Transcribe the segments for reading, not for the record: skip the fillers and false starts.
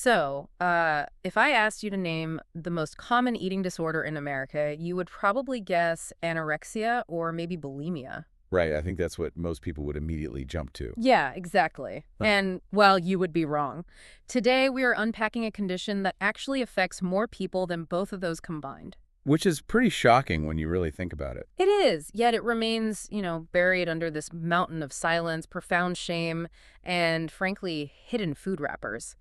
So, if I asked you to name the most common eating disorder in America, you would probably guess anorexia or maybe bulimia. Right, I think that's what most people would immediately jump to. Yeah, exactly. Huh. And, well, you would be wrong. Today, we are unpacking a condition that actually affects more people than both of those combined. Which is pretty shocking when you really think about it. It is, yet it remains, buried under this mountain of silence, profound shame, and, frankly, hidden food wrappers.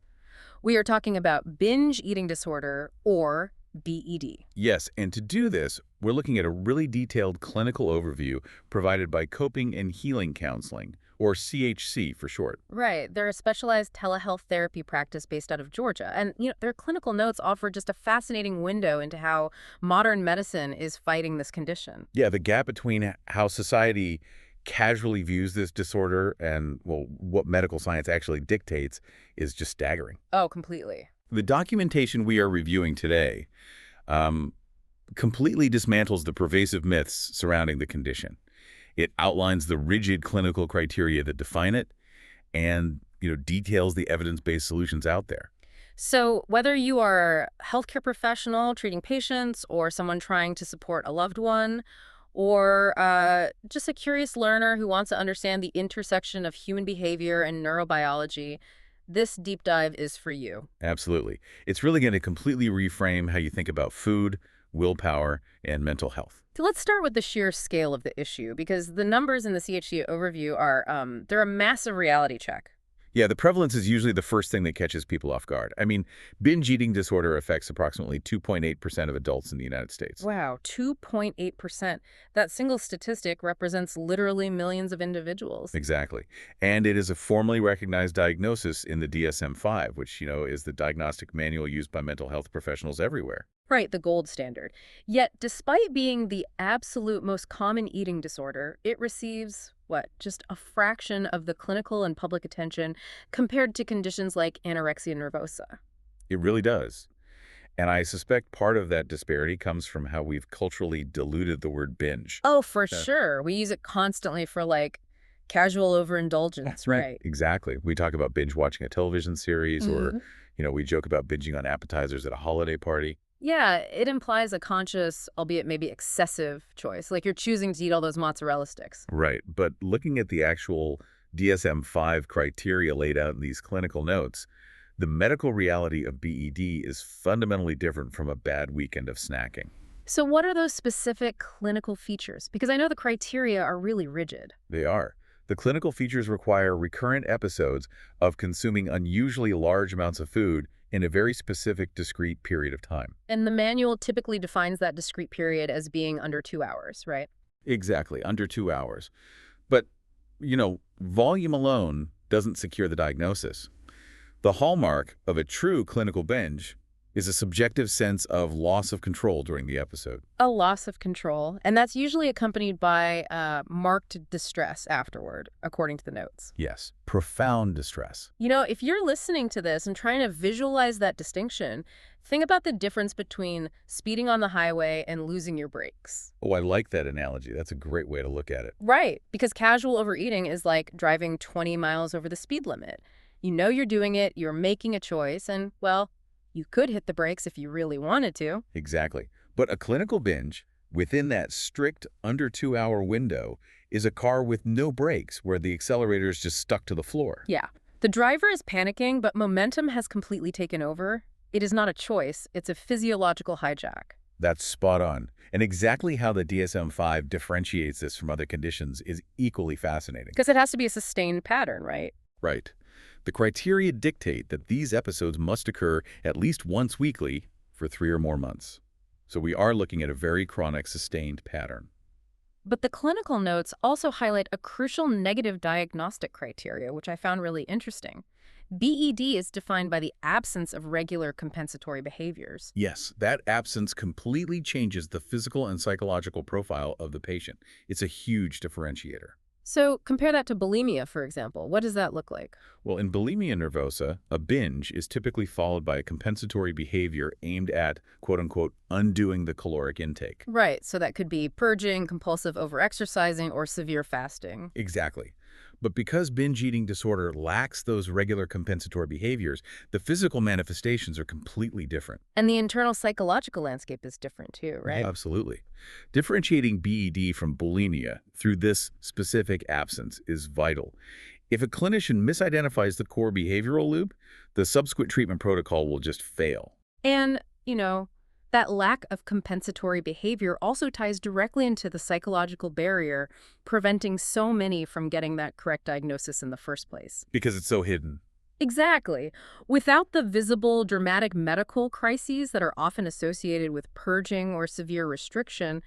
We are talking about binge eating disorder, or BED. Yes, and to do this, we're looking at a really detailed clinical overview provided by Coping and Healing Counseling, or CHC for short. Right. They're a specialized telehealth therapy practice based out of Georgia. And, their clinical notes offer just a fascinating window into how modern medicine is fighting this condition. Yeah, the gap between how society casually views this disorder and, well, what medical science actually dictates is just staggering. Oh, completely. The documentation we are reviewing today completely dismantles the pervasive myths surrounding the condition. It outlines the rigid clinical criteria that define it and, details the evidence-based solutions out there. So whether you are a healthcare professional treating patients or someone trying to support a loved one, or just a curious learner who wants to understand the intersection of human behavior and neurobiology, this deep dive is for you. Absolutely. It's really going to completely reframe how you think about food, willpower, and mental health. So let's start with the sheer scale of the issue, because the numbers in the CHC overview are, they're a massive reality check. Yeah, the prevalence is usually the first thing that catches people off guard. I mean, binge eating disorder affects approximately 2.8% of adults in the United States. Wow, 2.8%. That single statistic represents literally millions of individuals. Exactly. And it is a formally recognized diagnosis in the DSM-5, which, is the diagnostic manual used by mental health professionals everywhere. Right, the gold standard. Yet, despite being the absolute most common eating disorder, it receives, just a fraction of the clinical and public attention compared to conditions like anorexia nervosa. It really does. And I suspect part of that disparity comes from how we've culturally diluted the word binge. Oh, for Yeah. sure. We use it constantly for, casual overindulgence, Right. right? Exactly. We talk about binge watching a television series or, Mhm. we joke about binging on appetizers at a holiday party. Yeah, it implies a conscious, albeit maybe excessive choice. Like you're choosing to eat all those mozzarella sticks. Right. But looking at the actual DSM-5 criteria laid out in these clinical notes, the medical reality of BED is fundamentally different from a bad weekend of snacking. So what are those specific clinical features? Because I know the criteria are really rigid. They are. The clinical features require recurrent episodes of consuming unusually large amounts of food in a very specific, discrete period of time. And the manual typically defines that discrete period as being under 2 hours, right? Exactly, under 2 hours. But, volume alone doesn't secure the diagnosis. The hallmark of a true clinical binge is a subjective sense of loss of control during the episode. A loss of control. And that's usually accompanied by marked distress afterward, according to the notes. Yes, profound distress. If you're listening to this and trying to visualize that distinction, think about the difference between speeding on the highway and losing your brakes. Oh, I like that analogy. That's a great way to look at it. Right, because casual overeating is like driving 20 miles over the speed limit. You know you're doing it, you're making a choice, and, well, you could hit the brakes if you really wanted to. Exactly. But a clinical binge, within that strict under 2 hour window, is a car with no brakes where the accelerator is just stuck to the floor. Yeah. The driver is panicking, but momentum has completely taken over. It is not a choice, it's a physiological hijack. That's spot on. And exactly how the DSM-5 differentiates this from other conditions is equally fascinating. Because it has to be a sustained pattern, right? Right. The criteria dictate that these episodes must occur at least once weekly for 3 or more months. So we are looking at a very chronic, sustained pattern. But the clinical notes also highlight a crucial negative diagnostic criteria, which I found really interesting. BED is defined by the absence of regular compensatory behaviors. Yes, that absence completely changes the physical and psychological profile of the patient. It's a huge differentiator. So compare that to bulimia, for example. What does that look like? Well, in bulimia nervosa, a binge is typically followed by a compensatory behavior aimed at, quote-unquote, undoing the caloric intake. Right, so that could be purging, compulsive overexercising, or severe fasting. Exactly. But because binge eating disorder lacks those regular compensatory behaviors, the physical manifestations are completely different. And the internal psychological landscape is different too, right? Absolutely. Differentiating BED from bulimia through this specific absence is vital. If a clinician misidentifies the core behavioral loop, the subsequent treatment protocol will just fail. And, that lack of compensatory behavior also ties directly into the psychological barrier, preventing so many from getting that correct diagnosis in the first place. Because it's so hidden. Exactly. Without the visible, dramatic medical crises that are often associated with purging or severe restriction,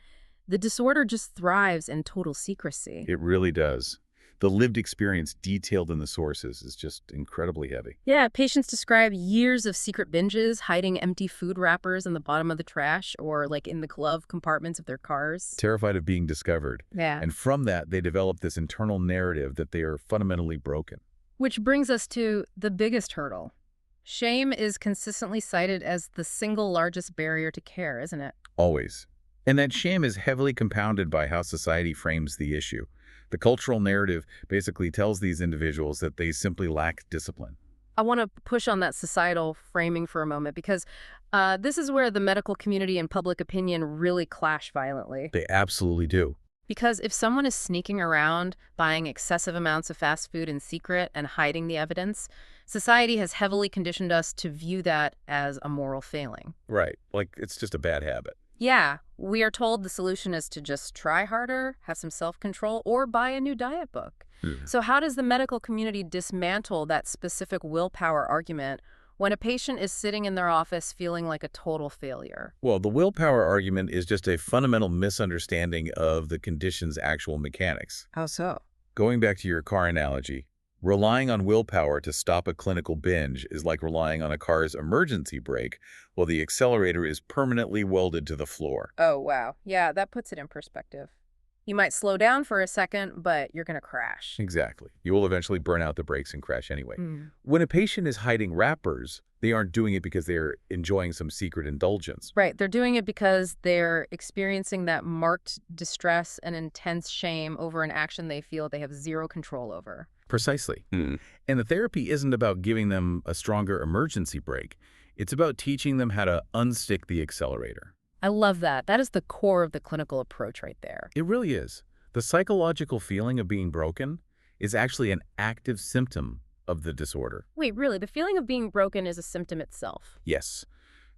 the disorder just thrives in total secrecy. It really does. The lived experience detailed in the sources is just incredibly heavy. Yeah, patients describe years of secret binges, hiding empty food wrappers in the bottom of the trash or like in the glove compartments of their cars. Terrified of being discovered. Yeah. And from that, they develop this internal narrative that they are fundamentally broken. Which brings us to the biggest hurdle. Shame is consistently cited as the single largest barrier to care, isn't it? Always. And that shame is heavily compounded by how society frames the issue. The cultural narrative basically tells these individuals that they simply lack discipline. I want to push on that societal framing for a moment because this is where the medical community and public opinion really clash violently. They absolutely do. Because if someone is sneaking around, buying excessive amounts of fast food in secret and hiding the evidence, society has heavily conditioned us to view that as a moral failing. Right. Like, it's just a bad habit. Yeah, we are told the solution is to just try harder, have some self-control, or buy a new diet book. So how does the medical community dismantle that specific willpower argument when a patient is sitting in their office feeling like a total failure? Well, the willpower argument is just a fundamental misunderstanding of the condition's actual mechanics. How so? Going back to your car analogy, relying on willpower to stop a clinical binge is like relying on a car's emergency brake while the accelerator is permanently welded to the floor. Oh, wow. Yeah, that puts it in perspective. You might slow down for a second, but you're going to crash. Exactly. You will eventually burn out the brakes and crash anyway. Mm. When a patient is hiding wrappers, they aren't doing it because they're enjoying some secret indulgence. Right. They're doing it because they're experiencing that marked distress and intense shame over an action they feel they have zero control over. Precisely. And the therapy isn't about giving them a stronger emergency brake. It's about teaching them how to unstick the accelerator. I love that. That is the core of the clinical approach right there. It really is. The psychological feeling of being broken is actually an active symptom of the disorder. Wait, really? The feeling of being broken is a symptom itself? Yes.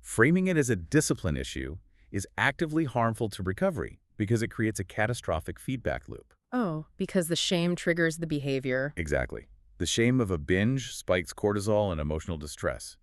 Framing it as a discipline issue is actively harmful to recovery because it creates a catastrophic feedback loop. Oh, because the shame triggers the behavior. Exactly. The shame of a binge spikes cortisol and emotional distress.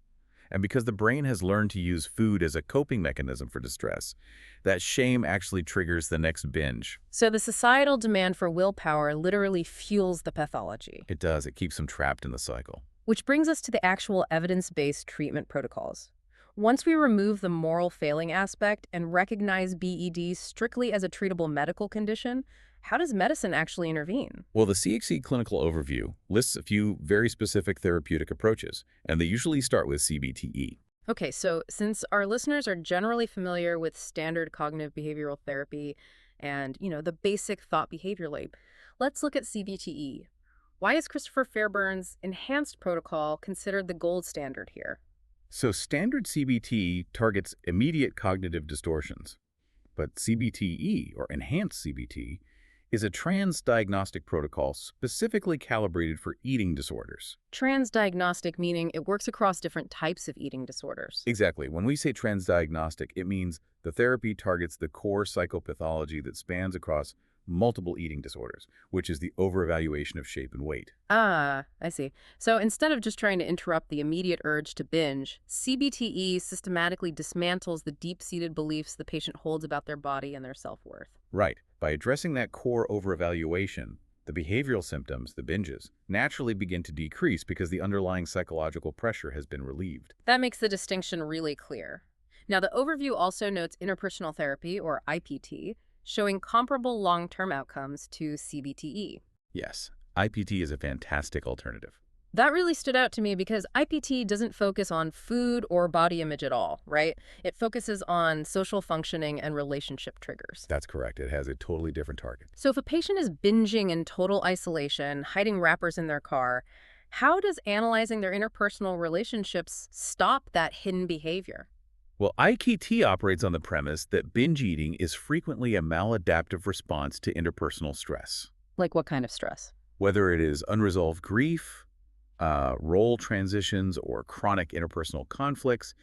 And because the brain has learned to use food as a coping mechanism for distress, that shame actually triggers the next binge. So the societal demand for willpower literally fuels the pathology. It does. It keeps them trapped in the cycle. Which brings us to the actual evidence-based treatment protocols. Once we remove the moral failing aspect and recognize BED strictly as a treatable medical condition, how does medicine actually intervene? Well, the CXC clinical overview lists a few very specific therapeutic approaches, and they usually start with CBTE. Okay, so since our listeners are generally familiar with standard cognitive behavioral therapy and, the basic thought behavior loop, let's look at CBTE. Why is Christopher Fairbairn's enhanced protocol considered the gold standard here? So standard CBT targets immediate cognitive distortions, but CBTE, or enhanced CBT, is a trans-diagnostic protocol specifically calibrated for eating disorders. Trans-diagnostic meaning it works across different types of eating disorders. Exactly. When we say trans-diagnostic, it means the therapy targets the core psychopathology that spans across multiple eating disorders, which is the over-evaluation of shape and weight. Ah, I see. So instead of just trying to interrupt the immediate urge to binge, CBTE systematically dismantles the deep-seated beliefs the patient holds about their body and their self-worth. Right. By addressing that core over-evaluation, the behavioral symptoms, the binges, naturally begin to decrease because the underlying psychological pressure has been relieved. That makes the distinction really clear. Now, the overview also notes interpersonal therapy, or IPT, showing comparable long-term outcomes to CBTE. Yes, IPT is a fantastic alternative. That really stood out to me because IPT doesn't focus on food or body image at all, right? It focuses on social functioning and relationship triggers. That's correct. It has a totally different target. So if a patient is binging in total isolation, hiding wrappers in their car, how does analyzing their interpersonal relationships stop that hidden behavior? Well, IPT operates on the premise that binge eating is frequently a maladaptive response to interpersonal stress. Like what kind of stress? Whether it is unresolved grief, role transitions, or chronic interpersonal conflicts,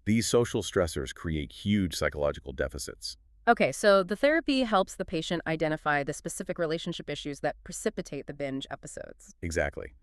these social stressors create huge psychological deficits. Okay, so the therapy helps the patient identify the specific relationship issues that precipitate the binge episodes. Exactly.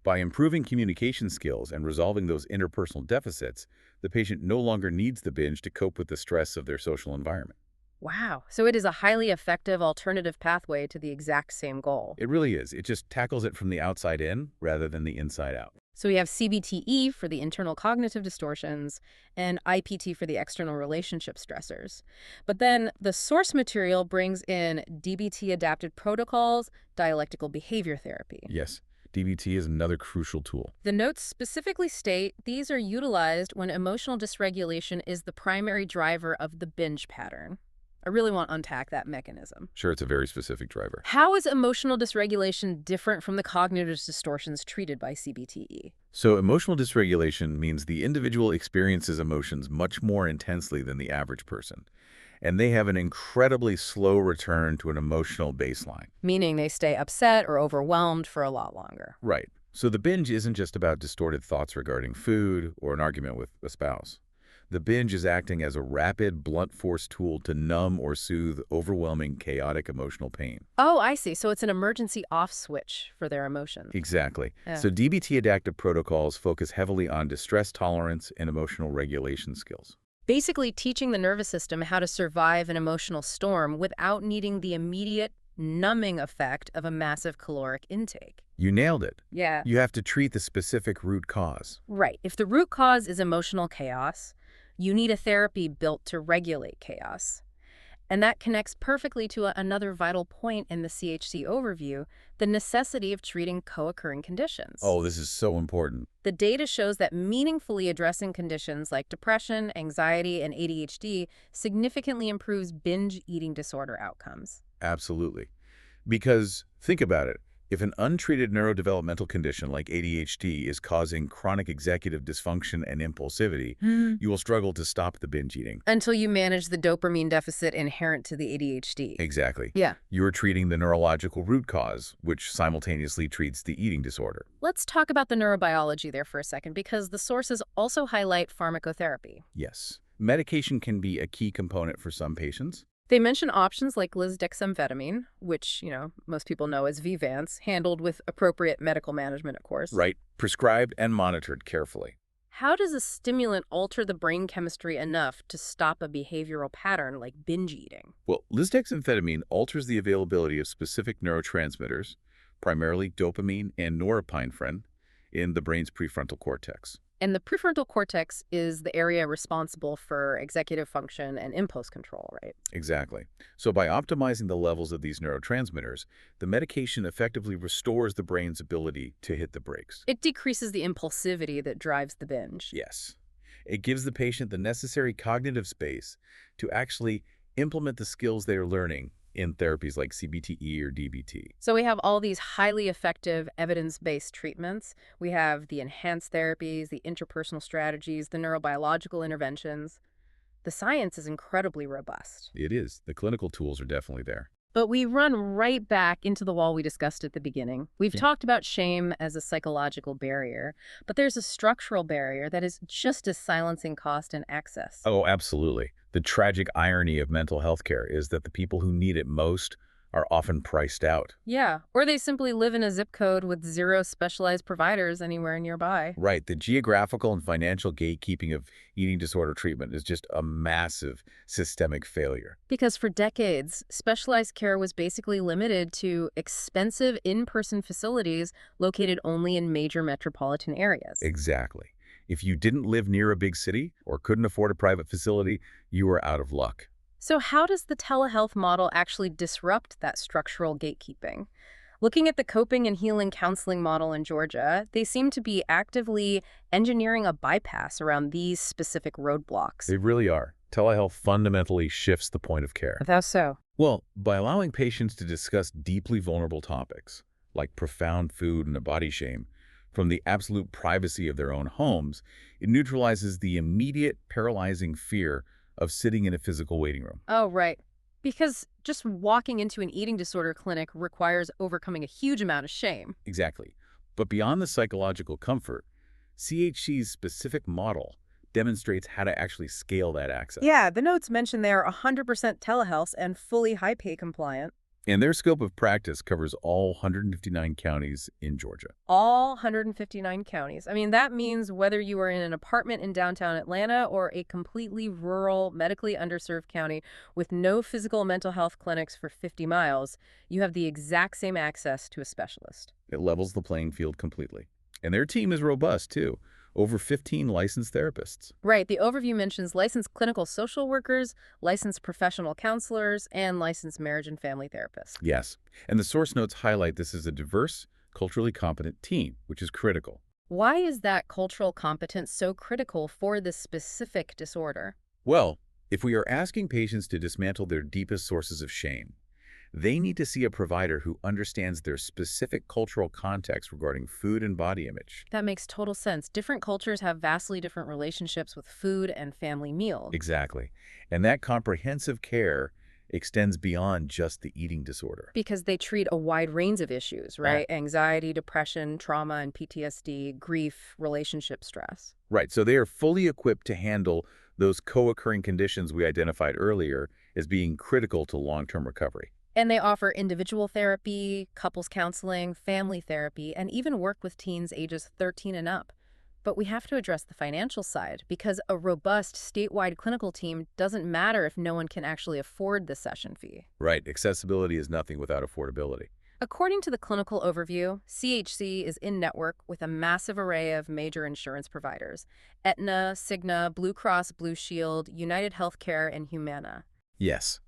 By improving communication skills and resolving those interpersonal deficits, the patient no longer needs the binge to cope with the stress of their social environment. Wow, so it is a highly effective alternative pathway to the exact same goal. It really is. It just tackles it from the outside in rather than the inside out. So we have CBTE for the internal cognitive distortions and IPT for the external relationship stressors. But then the source material brings in DBT-adapted protocols, dialectical behavior therapy. Yes, DBT is another crucial tool. The notes specifically state these are utilized when emotional dysregulation is the primary driver of the binge pattern. I really want to unpack that mechanism. Sure, it's a very specific driver. How is emotional dysregulation different from the cognitive distortions treated by CBTE? So emotional dysregulation means the individual experiences emotions much more intensely than the average person, and they have an incredibly slow return to an emotional baseline. Meaning they stay upset or overwhelmed for a lot longer. Right. So the binge isn't just about distorted thoughts regarding food or an argument with a spouse. The binge is acting as a rapid, blunt force tool to numb or soothe overwhelming, chaotic emotional pain. Oh, I see. So it's an emergency off switch for their emotions. Exactly. Yeah. So DBT adaptive protocols focus heavily on distress tolerance and emotional regulation skills. Basically teaching the nervous system how to survive an emotional storm without needing the immediate numbing effect of a massive caloric intake. You nailed it. Yeah. You have to treat the specific root cause. Right. If the root cause is emotional chaos, you need a therapy built to regulate chaos. And that connects perfectly to another vital point in the CHC overview, the necessity of treating co-occurring conditions. Oh, this is so important. The data shows that meaningfully addressing conditions like depression, anxiety, and ADHD significantly improves binge eating disorder outcomes. Absolutely. Because think about it. If an untreated neurodevelopmental condition like ADHD is causing chronic executive dysfunction and impulsivity, you will struggle to stop the binge eating. Until you manage the dopamine deficit inherent to the ADHD. Exactly. Yeah. You're treating the neurological root cause, which simultaneously treats the eating disorder. Let's talk about the neurobiology there for a second, because the sources also highlight pharmacotherapy. Yes. Medication can be a key component for some patients. They mention options like lisdexamfetamine, which, most people know as Vyvanse, handled with appropriate medical management, of course. Right. Prescribed and monitored carefully. How does a stimulant alter the brain chemistry enough to stop a behavioral pattern like binge eating? Well, lisdexamfetamine alters the availability of specific neurotransmitters, primarily dopamine and norepinephrine, in the brain's prefrontal cortex. And the prefrontal cortex is the area responsible for executive function and impulse control, right? Exactly. So by optimizing the levels of these neurotransmitters, the medication effectively restores the brain's ability to hit the brakes. It decreases the impulsivity that drives the binge. Yes. It gives the patient the necessary cognitive space to actually implement the skills they are learning in therapies like CBTE or DBT. So we have all these highly effective evidence-based treatments. We have the enhanced therapies, the interpersonal strategies, the neurobiological interventions. The science is incredibly robust. It is. The clinical tools are definitely there. But we run right back into the wall we discussed at the beginning. We've talked about shame as a psychological barrier, but there's a structural barrier that is just as silencing cost and access. Oh, absolutely. The tragic irony of mental health care is that the people who need it most are often priced out. Yeah, or they simply live in a zip code with 0 specialized providers anywhere nearby. Right. The geographical and financial gatekeeping of eating disorder treatment is just a massive systemic failure. Because for decades, specialized care was basically limited to expensive in-person facilities located only in major metropolitan areas. Exactly. If you didn't live near a big city or couldn't afford a private facility, you were out of luck. So how does the telehealth model actually disrupt that structural gatekeeping? Looking at the coping and healing counseling model in Georgia, they seem to be actively engineering a bypass around these specific roadblocks. They really are. Telehealth fundamentally shifts the point of care. How so? Well, by allowing patients to discuss deeply vulnerable topics, like profound food and body shame, from the absolute privacy of their own homes, it neutralizes the immediate paralyzing fear of sitting in a physical waiting room. Oh, right. Because just walking into an eating disorder clinic requires overcoming a huge amount of shame. Exactly. But beyond the psychological comfort, CHC's specific model demonstrates how to actually scale that access. Yeah, the notes mention they are 100% telehealth and fully high-pay compliant. And their scope of practice covers all 159 counties in Georgia. All 159 counties. I mean, that means whether you are in an apartment in downtown Atlanta or a completely rural, medically underserved county with no physical mental health clinics for 50 miles, you have the exact same access to a specialist. It levels the playing field completely. And their team is robust, too. Over 15 licensed therapists. Right. The overview mentions licensed clinical social workers, licensed professional counselors, and licensed marriage and family therapists. Yes. And the source notes highlight this as a diverse, culturally competent team, which is critical. Why is that cultural competence so critical for this specific disorder? Well, if we are asking patients to dismantle their deepest sources of shame, they need to see a provider who understands their specific cultural context regarding food and body image. That makes total sense. Different cultures have vastly different relationships with food and family meals. Exactly. And that comprehensive care extends beyond just the eating disorder. Because they treat a wide range of issues, right? Anxiety, depression, trauma and PTSD, grief, relationship stress. Right. So they are fully equipped to handle those co-occurring conditions we identified earlier as being critical to long-term recovery. And they offer individual therapy, couples counseling, family therapy, and even work with teens ages 13 and up. But we have to address the financial side because a robust statewide clinical team doesn't matter if no one can actually afford the session fee. Right. Accessibility is nothing without affordability. According to the clinical overview, CHC is in-network with a massive array of major insurance providers: Aetna, Cigna, Blue Cross Blue Shield, United Healthcare, and Humana. Yes.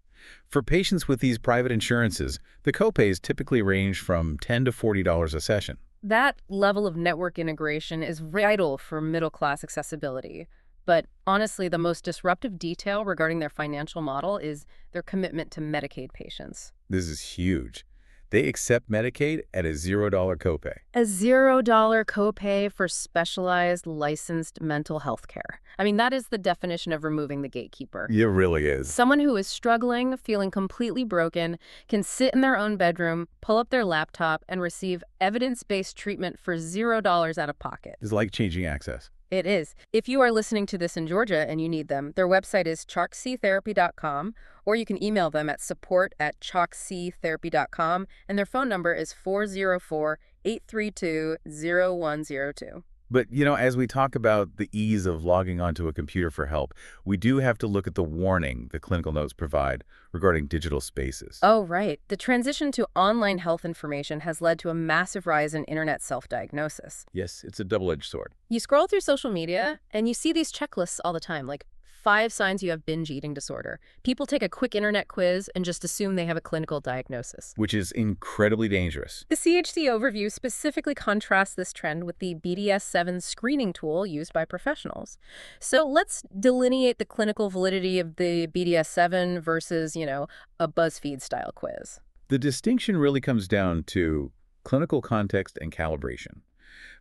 For patients with these private insurances, the copays typically range from $10 to $40 a session. That level of network integration is vital for middle-class accessibility. But honestly, the most disruptive detail regarding their financial model is their commitment to Medicaid patients. This is huge. They accept Medicaid at a $0 copay. A $0 copay for specialized licensed mental health care. I mean, that is the definition of removing the gatekeeper. It really is. Someone who is struggling, feeling completely broken, can sit in their own bedroom, pull up their laptop, and receive evidence-based treatment for $0 out of pocket. It's like changing access. It is. If you are listening to this in Georgia and you need them, their website is chalkctherapy.com, or you can email them at support@chalkctherapy.com, and their phone number is 404-832-0102. But, as we talk about the ease of logging onto a computer for help, we do have to look at the warning the clinical notes provide regarding digital spaces. Oh, right. The transition to online health information has led to a massive rise in internet self-diagnosis. Yes, it's a double-edged sword. You scroll through social media, and you see these checklists all the time, like 5 signs you have binge eating disorder. People take a quick internet quiz and just assume they have a clinical diagnosis. Which is incredibly dangerous. The CHC overview specifically contrasts this trend with the BDS-7 screening tool used by professionals. So let's delineate the clinical validity of the BDS-7 versus, a BuzzFeed-style quiz. The distinction really comes down to clinical context and calibration.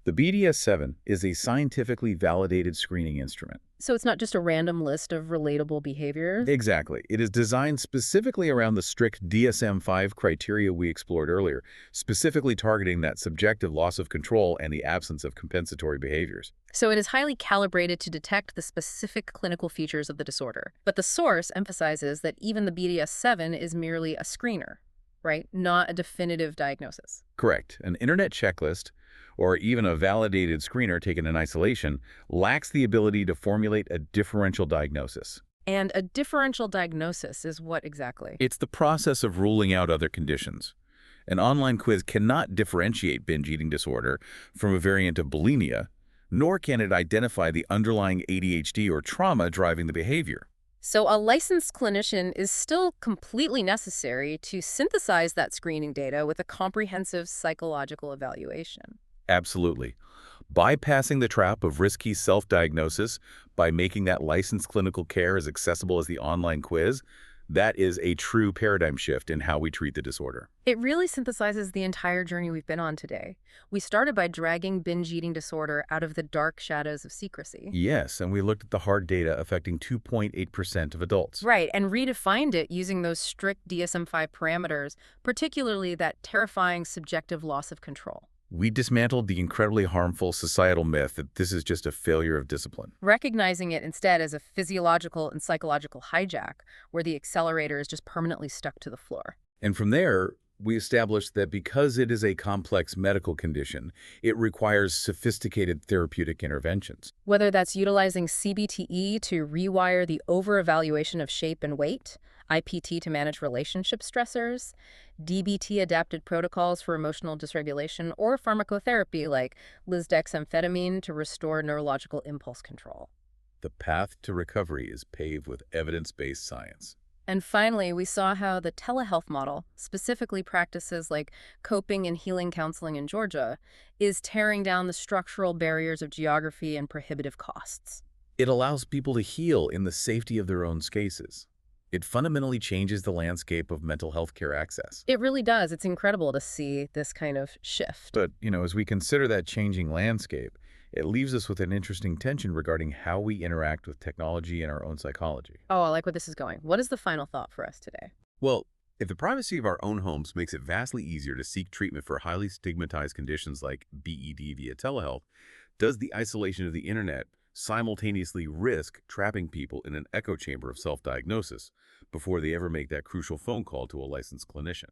The BDS-7 is a scientifically validated screening instrument. So it's not just a random list of relatable behaviors? Exactly. It is designed specifically around the strict DSM-5 criteria we explored earlier, specifically targeting that subjective loss of control and the absence of compensatory behaviors. So it is highly calibrated to detect the specific clinical features of the disorder. But the source emphasizes that even the BDS-7 is merely a screener, right? Not a definitive diagnosis. Correct. An internet checklist, or even a validated screener taken in isolation, lacks the ability to formulate a differential diagnosis. And a differential diagnosis is what exactly? It's the process of ruling out other conditions. An online quiz cannot differentiate binge eating disorder from a variant of bulimia, nor can it identify the underlying ADHD or trauma driving the behavior. So, a licensed clinician is still completely necessary to synthesize that screening data with a comprehensive psychological evaluation. Absolutely. Bypassing the trap of risky self-diagnosis by making that licensed clinical care as accessible as the online quiz, that is a true paradigm shift in how we treat the disorder. It really synthesizes the entire journey we've been on today. We started by dragging binge eating disorder out of the dark shadows of secrecy. Yes, and we looked at the hard data affecting 2.8% of adults. Right, and redefined it using those strict DSM-5 parameters, particularly that terrifying subjective loss of control. We dismantled the incredibly harmful societal myth that this is just a failure of discipline. Recognizing it instead as a physiological and psychological hijack, where the accelerator is just permanently stuck to the floor. And from there, we established that because it is a complex medical condition, it requires sophisticated therapeutic interventions. Whether that's utilizing CBTE to rewire the over-evaluation of shape and weight, IPT to manage relationship stressors, DBT-adapted protocols for emotional dysregulation, or pharmacotherapy like lisdexamfetamine to restore neurological impulse control. The path to recovery is paved with evidence-based science. And finally, we saw how the telehealth model, specifically practices like coping and healing counseling in Georgia, is tearing down the structural barriers of geography and prohibitive costs. It allows people to heal in the safety of their own spaces. It fundamentally changes the landscape of mental health care access. It really does. It's incredible to see this kind of shift. But, as we consider that changing landscape, it leaves us with an interesting tension regarding how we interact with technology and our own psychology. Oh, I like where this is going. What is the final thought for us today? Well, if the privacy of our own homes makes it vastly easier to seek treatment for highly stigmatized conditions like BED via telehealth, does the isolation of the internet simultaneously risk trapping people in an echo chamber of self-diagnosis before they ever make that crucial phone call to a licensed clinician?